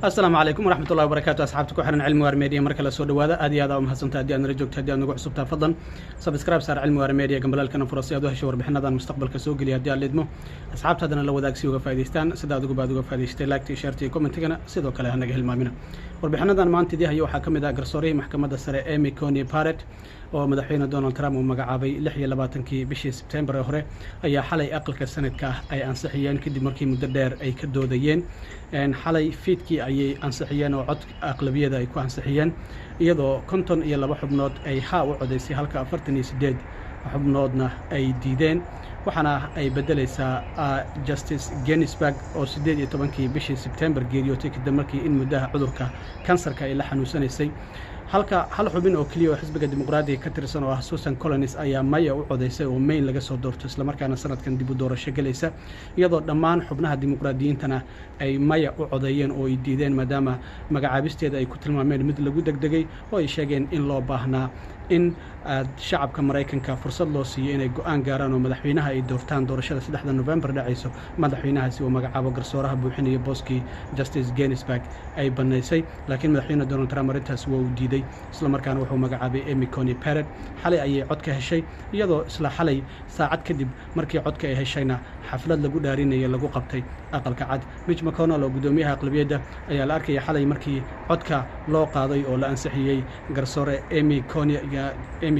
السلام عليكم ورحمة الله وبركاته. أصحابتكم حرن علم وارميديا مركز سود وهذا أدي هذا ومحسنت أدي أنا رجوك تدي أنا قعصبتها فضلا سبسكرايب صار علم وارميديا قبل الكلام فرصي هذا شهور بحنا ذا المستقبل كسوق اللي أدي اللي دمو أصحابت هذا لو ذاك سيوق فايدستان سداد وقباد وفايدستي لايك تيشيرتي كومنت كنا سيدو كله هنجه المامنا وربحنا ذا ما أنت دي هي وحكم ذا قرصوري محكمة السر إيمي كوني بارت ومدحوينا دونالد ترامب ومقعابي لحية لباتنكي بشي سبتمبر هره أي حالي أقل كسنة كه أي أنصحيين كدي مركي مددير أي كدوديين إن حالي فيدكي أي أنصحيين وعد أغلبية أي كو أنصحيين iyadoo konton iyo laba xubnood ay u codeysay halka 48 xubnoodna ay diideen waxaana ay bedelaysaa Justice Ginsburg oo 18kii bishii September geeriyootay kadib markii in muddaha cudurka kansarka ay la xanuunsanaysay halka hal xubin oo kaliya oo xisbiga dimuqraadiga ka tirsan oo Susan Collins ayaa maya u codeysay oo May laga soo doortay isla markaana sanadkan dib u doorasho galaysa iyadoo dhammaan xubnaha dimuqraadiyiintana ay maya u codeeyeen oo ay diideen maadaama magacaabisteeda ay ku tilmaameen mid lagu degdegay oo ay sheegeen in loo baahnaa in shacabka Mareykanka fursad loo siiyo inay go'aan gaaraan oo madaxweynaha ay doortaan doorashada 3 November dhacayso madaxweynahaasi oo magacaabo garsooraha buuxinaya booskii Justice Ginsburg ay banaysay laakiin madaxweynaha Donald Trump arintaas waa uu diiday isla markaana wuxuu magacaabay Amy Coney Barrett xalay ayay cod ka heshay iyadoo isla xalay saacad kadib markii codka ay heshayna xaflad lagu dhaarinayay lagu qabtay aqalka cad Mitch McConnell oo gudoomiyaha aqlabiyadda ayaa la arkay xalay markii codka loo qaaday oo la ansixiyay garsoore Amy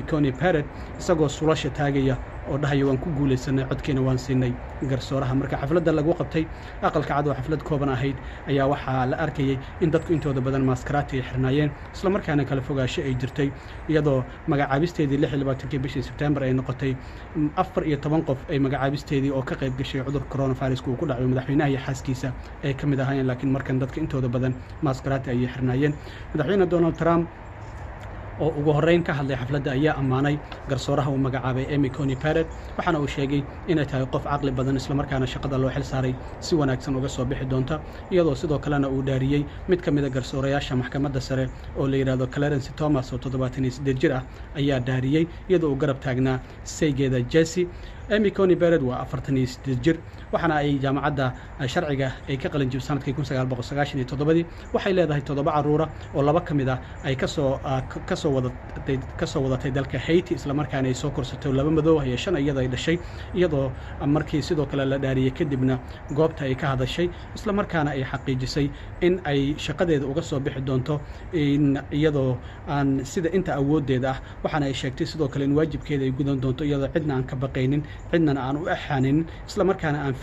Coney Barrett isagoo sulasha taagaya oo dhahayo waan ku guuleysanay codkeena waan siinay garsooraha marka xafladda lagu qabtay aqalka cad oo xaflad kooban ahayd ayaa waxaa la arkayay in dadku intooda badan maaskaraati xirnaayeen isla markaana kala fogaasho ay jirtay iyadoo magacaabisteedii 26kii bishii September ay noqotay 14 qof ay magacaabisteedii oo ka qayb gashay cudurka coronavirus uu ku dhacay madaxweynaha iyo xaaskiisa ay kamid ahaayeen laakiin markan dadka intooda badan maaskaraati ay xirnaayeen madaxweynaha Donald Trump oo ugu horeyn ka hadlay xafladda ayaa amaanay garsooraha uu magacaabay Amy Coney Barrett waxaana uu sheegay inay tahay qof caqli badan isla markaana shaqada loo xil saaray si wanaagsan uga soo bixi doonta iyadoo sidoo kalena uu dhaariyay mid ka mid ah garsoorayaasha maxkamadda sare oo la yiraahdo Clarence Thomas oo 78 jir ah ayaa dhaariyay iyadoo uu garab taagnaa saygeeda Jesse Amy Coney Barrett waa 48 jir waxaana ay jaamacadda sharciga ay ka qalin jibisay sanadkii 1997 waxay leedahay 7 caruur oo laba kamid ah ay ka soo wadatay dalka Haiti isla markaana ay soo korsatay laba madow iyo 5 iyada ay dhashay iyadoo markii sidoo kale la dhaariyay kadibna goobta ay ka hadashay isla markaana ay xaqiijisay in ay shaqadeeda uga soo bixi doonto iyadoo aan sida inta awoodeeda ah waxaana ay sheegtay sidoo kale in waajibkeeda ay gudan doonto iyadoo cidna aan ka baqaynin cidna aan u axaanin isla markaana aan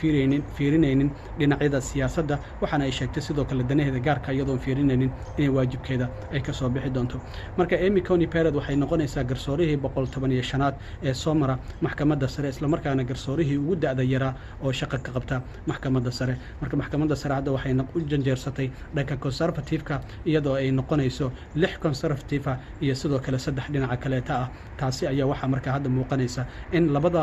fiirinaynin dhinacyada siyaasadda waxaana ay sheegtay sidoo kale danaheeda gaarka iyadoo fiirinaynin in waajibkeeda ay ka soo bixi doonto marka Amy Coney Barrett waxay noqonaysaa garsoorihii 115aad ee soo mara maxkamadda sare isla markaana garsoorihii ugu da'da yaraa oo shaqo ka qabta maxkamadda sare marka maxkamadda sare hadda waxay u janjeersatay dhanka conservative-ka iyadoo ay noqonayso 6 conservative iyo sidoo kale 3 dhinaca kale ah taasi ayaa waxa marka hadda muuqanaysa in labada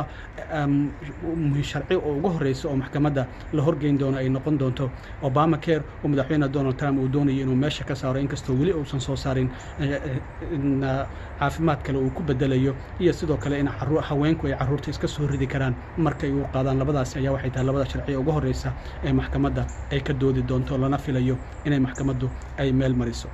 sharci oo ugu horeyso oo maxkamadda la horgeyn doono ay noqon doonto Obamacare oo madaxweynaha Donald Trump uu doonayo inuu meesha ka saaro inkastoo wali uusan soo saarin caafimaad kale uu ku bedelayo iyo sidoo kale in haweenku ay caruurta iska soo ridi karaan markay uu qaadaan labadaas ayaa waxay tahay labada sharci ugu horeysa ee maxkamadda ay ka doodi doonto lana filayo inay maxkamaddu ay meel mariso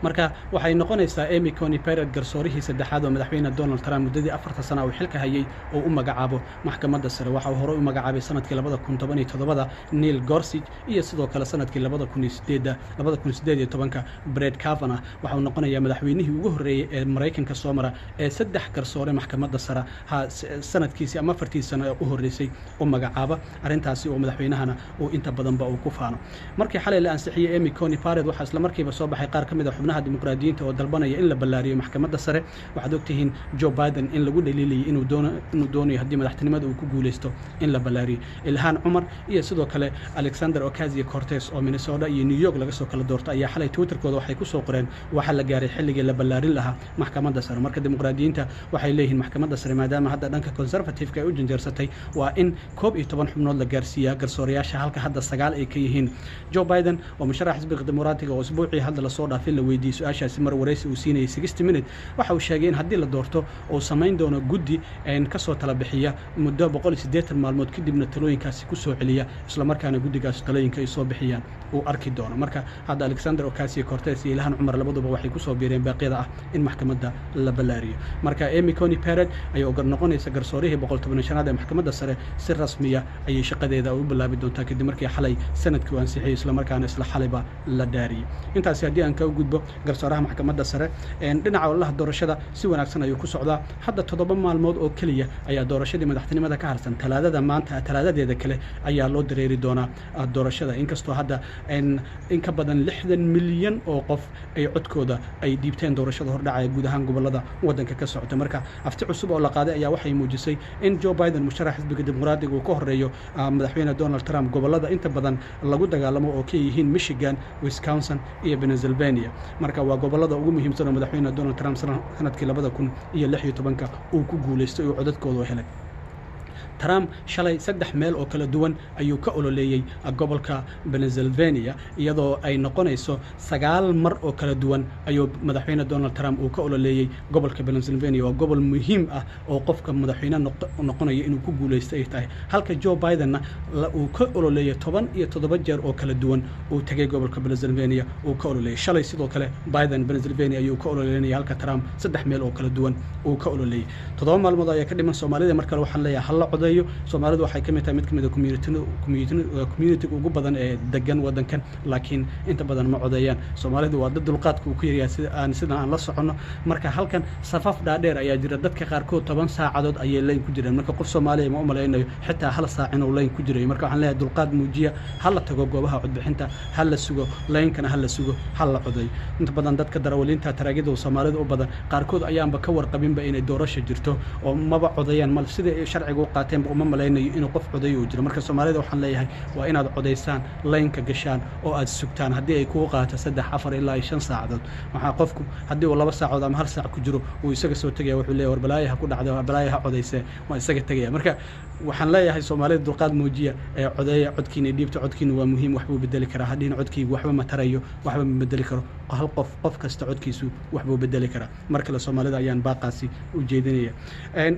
marka waxay noqonaysaa Amy Coney Barrett garsoorihii saddexaad oo madaxweynaha Donald Trump muddadii 4 sano uu xilka hayay oo u magacaabo maxkamadda sare waxa uu hore u magacaabay sanadkii 2017 Neil Gorsuch iyo sidoo kale sanadkii 2018 Brett Kavanaugh waxa uu noqonayaa madaxweynihii ugu horeeyay ee Mareykanka soo mara ee 3 garsoore maxkamadda sare sanadkiisii ama 4 sano u horeysay u magacaaba arintaasi oo madaxweynahana uu inta badanba uu ku faano markii xalay la ansixiyay Amy Coney Barrett waxa isla markiiba soo baxay qaar kamid ah dimuqraadiyiinta oo dalbanaya in la ballaariyo maxkamadda sare waxaad ogtihiin Joe Biden in lagu dhaliilay inuu doonayo haddii madaxtinimada uu ku guuleysto in la ballaariyo Ilhan Umar iyo sidoo kale Alexander Ocasio-Cortez oo Minnesota iyo New York laga soo kala doortay ayaa xalay Twitterkooda waxay ku soo qoreen waxa la gaaray xilligii la ballaarin lahaa maxkamadda sare marka dimuqraadiyiinta waxay leeyihiin maxkamadda sare maadaama hadda dhanka conservative-ka ay u janjeersatay waa in 11 xubnood la gaarsiiyaa garsoorayaasha halka hadda 9 ay ka yihiin Joe Biden oo musharax xisbiga dimuqraadiga oo usbuucii hadda la soo dhaafay la weydiiyey su-aashaasi mar waraysi uu siinayay 60 minute waxa uu sheegay in haddii la doorto uu samayn doono guddi kasoo tala bixiya muddo 180 maalmood kadibna talooyinkaasi ku soo celiya isla markaana guddigaas talooyinka ay soo bixiyaan uu arki doono marka hadda Alexander Ocasio-Cortez iyo Ilhan Cumar labaduba waxay ku soo biireen baaqyada ah in maxkamadda la balaariyo marka Amy Coney Barrett ay uga noqonaysa garsoorihii 115aad ee maxkamadda sare si rasmiya ayay shaqadeeda u bilaabi doontaa kadib markii xalay sanadkii uu ansixiyay isla markaana isla xalayba la dhaariyay intaasi haddii aan ka gudbo garsooraha maxkamadda sare dhinaca walaha doorashada si wanaagsan ayuu ku socdaa hadda 7 maalmood oo kaliya ayaa doorashadii madaxtinimada ka harsan talaadadeeda kale ayaa loo dareeri doonaa doorashada inkastoo hadda in ka badan 60 milyan oo qof ay codkooda ay dhiibteen doorashada hordhacaya guud ahaan gobolada wadanka ka socota marka afti cusub oo la qaaday ayaa waxay muujisay in Joe Biden musharax xisbiga dimuqraadiga uu ka horeeyo madaxweyne Donald Trump gobolada inta badan lagu dagaalamo oo ka yihiin Michigan, Wisconsin iyo Pennsylvania marka waa gobolada ugu muhiimsan oo madaxweyne Donald Trump sanadkii 2016 uu ku guuleystay oo codadkooda helay Trump shalay 3 meel oo kala duwan ayuu ka ololeeyay gobolka Pennsylvania iyadoo ay noqonayso 9 mar oo kala duwan ayuu madaxweyne Donald Trump uu ka ololeeyay gobolka Pennsylvania waa gobol muhiim ah oo qofka madaxweyne noqonayo inuu ku guuleysto ay tahay halka Joe Biden uu ka ololeeyay 17 jeer oo kala duwan uu tagay gobolka Pennsylvania uu ka ololeeyay shalay sidoo kale Biden Pennsylvania ayuu ka ololeeyay halka Trump 3 meel oo kala duwan uu ka ololeeyay 7 maalmood ayaa ka dhiman Soomaalida marka waxaan leeyahay hal codeeyo Soomaalidu waxay ka mid tahay mid ka mid ah community ugu badan ee degan wadankan laakiin inta badan ma codeeyaan Soomaalidu waa dad dulqaadku ku yaryahay sida aan la socono marka halkan safaf dhaadheer ayaa jira dadka qaarkood 10 saacadood ayay leen ku jireen marka qof Soomaaliyeed ma u malaynayo xitaa hal saac inuu leen ku jiray marka waxaan leeyahay dulqaad muujiya hal la tago goobaha codbixinta hal la sugo leenkana hal la sugo hal la codeeyo inta badan dadka darawaliinta taraagida Soomaalida u badan qaarkood ayaanba ka warqabinba inay doorasho jirto oo maba codeeyaan mal sida sharciga u qaateen uma malaynayo inuu qof codeeyo jiro marka Soomaalida waxaan leeyahay waa inaad codeysaan leenka gashaan oo aad sugtaan hadii ay ku qaato 3 4 ilaa 5 saacadood waxa qofku hadii uu 2 saacadood ama 1 saac ku jiro uu isaga soo tagay wuxuu leeyahay war balaayaha ku dhacday balaayaha codeysay waa isaga tagay marka waxaan leeyahay Soomaalida dulqaad muujiya ee codeeya codkiina dhiibta codkiina waa muhiim wax buu bedeli karaa hadii codkiigu waxba ma tarayo waxba ma bedeli karo hal qof kasta codkiisu wax buu bedeli karaa marka la Soomaalida ayaan baaqaasi u jeedinaya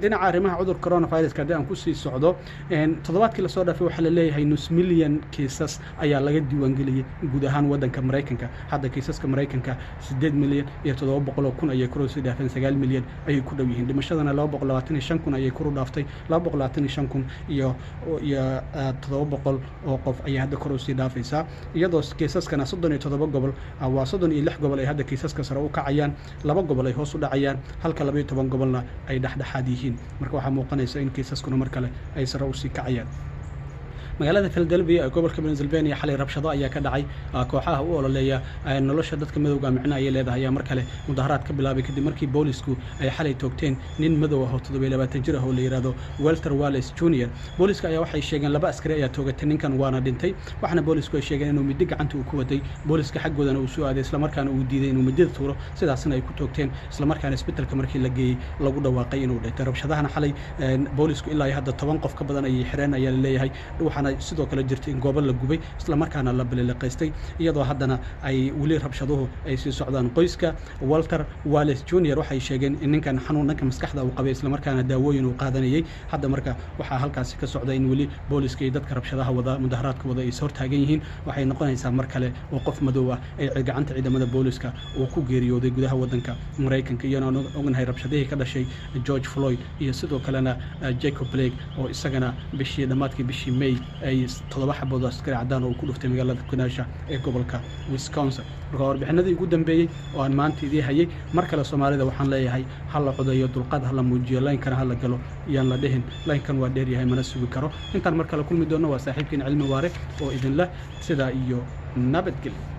dhinaca arrimaha cudurka coronavirus ka aan ku sii socdo toddobaadkii la soo dhaafay waxa la leeyahay nus milyan kiisas ayaa laga diiwaan geliyay guud ahaan wadanka Mareykanka hadda kiisaska Mareykanka 8 milyan iyo 700 kun ayay kor u sii dhaafeen 9 milyan ayay ku dhow yihiin dhimashadana 225 kun ayay kor u dhaaftay 225 kun iyo 700 oo qof ayaa hadda kor u sii dhaafaysa iyadoo kiisaskana 37 gobol waa 36 gobol ay hadda kiisaska sare u kacayaan 2 gobol ay hoos u dhacayaan halka 12 gobolna ay dhaxdhaxaad yihiin marka waxa muuqanaysa in kiisaskuna mar kale ay sare u sii kacayaan magaalada Philadelphia ee gobolka Pennsylvania xalay rabshado ayaa ka dhacay kooxaha u ololeeya nolosha dadka madowga micna ay leedahay mar kale mudaharaad ka bilaabay kadib markii boolisku ay xalay toogteen nin madow ah oo 27 jir ah oo la yiraahdo Walter Wallace Jr. booliska ayaa waxay sheegeen 2 askari ayaa toogatay ninkan waana dhintay waxna boolisku ay sheegeen inuu mid gacanta uu ku waday booliska xagoodana uu soo aaday isla markaana uu diiday inuu midida tuuro sidaasna ay ku toogteen isla markaana isbitaalka markii la geeyay lagu dhawaaqay inuu dhintay rabshadahana xalay boolisku ilaa hadda 10 qof ka badan ay xireen ayaa leeyahay waxana sidoo kale jirtay in goobo la gubay isla markaana la bilaqaystay iyadoo haddana ay wali rabshaduhu ay sii socdaan qoyska Walter Wallace Jr. waxay sheegeen in ninkan xanuunka maskaxda uu qabay isla markaana daawooyin uu qaadanayay hadda marka waxa halkaas ka socda in wali booliska iyo dadka rabshadaha wada mudaharaadka wada ay soo taagan yihiin waxay noqonaysaa mar kale oo qof madow ah ay gacanta ciidamada booliska uu ku geeriyooday gudaha wadanka Mareykanka iyana ognahay rabshadihii ka dhashay George Floyd iyo sidoo kalena Jacob Blake oo isagana dhamaadkii bishii May ay 7 xabood askari cadaan oo ku dhuftay magaalada Kenosha ee gobolka Wisconsin marka warbixinadii ugu dambeeyay oo aan maanta idii hayay mar kale Soomaalida waxaan leeyahay hal la codeeyo dulqaad hal la muujiyo leenkana hal la galo iyaan la dhihin leenkan waa dheer yahay mana sugi karo intaan mar kale kulmi doono waa saaxiibkeen Cilmi Waare oo idin leh sida iyo nabadgelyo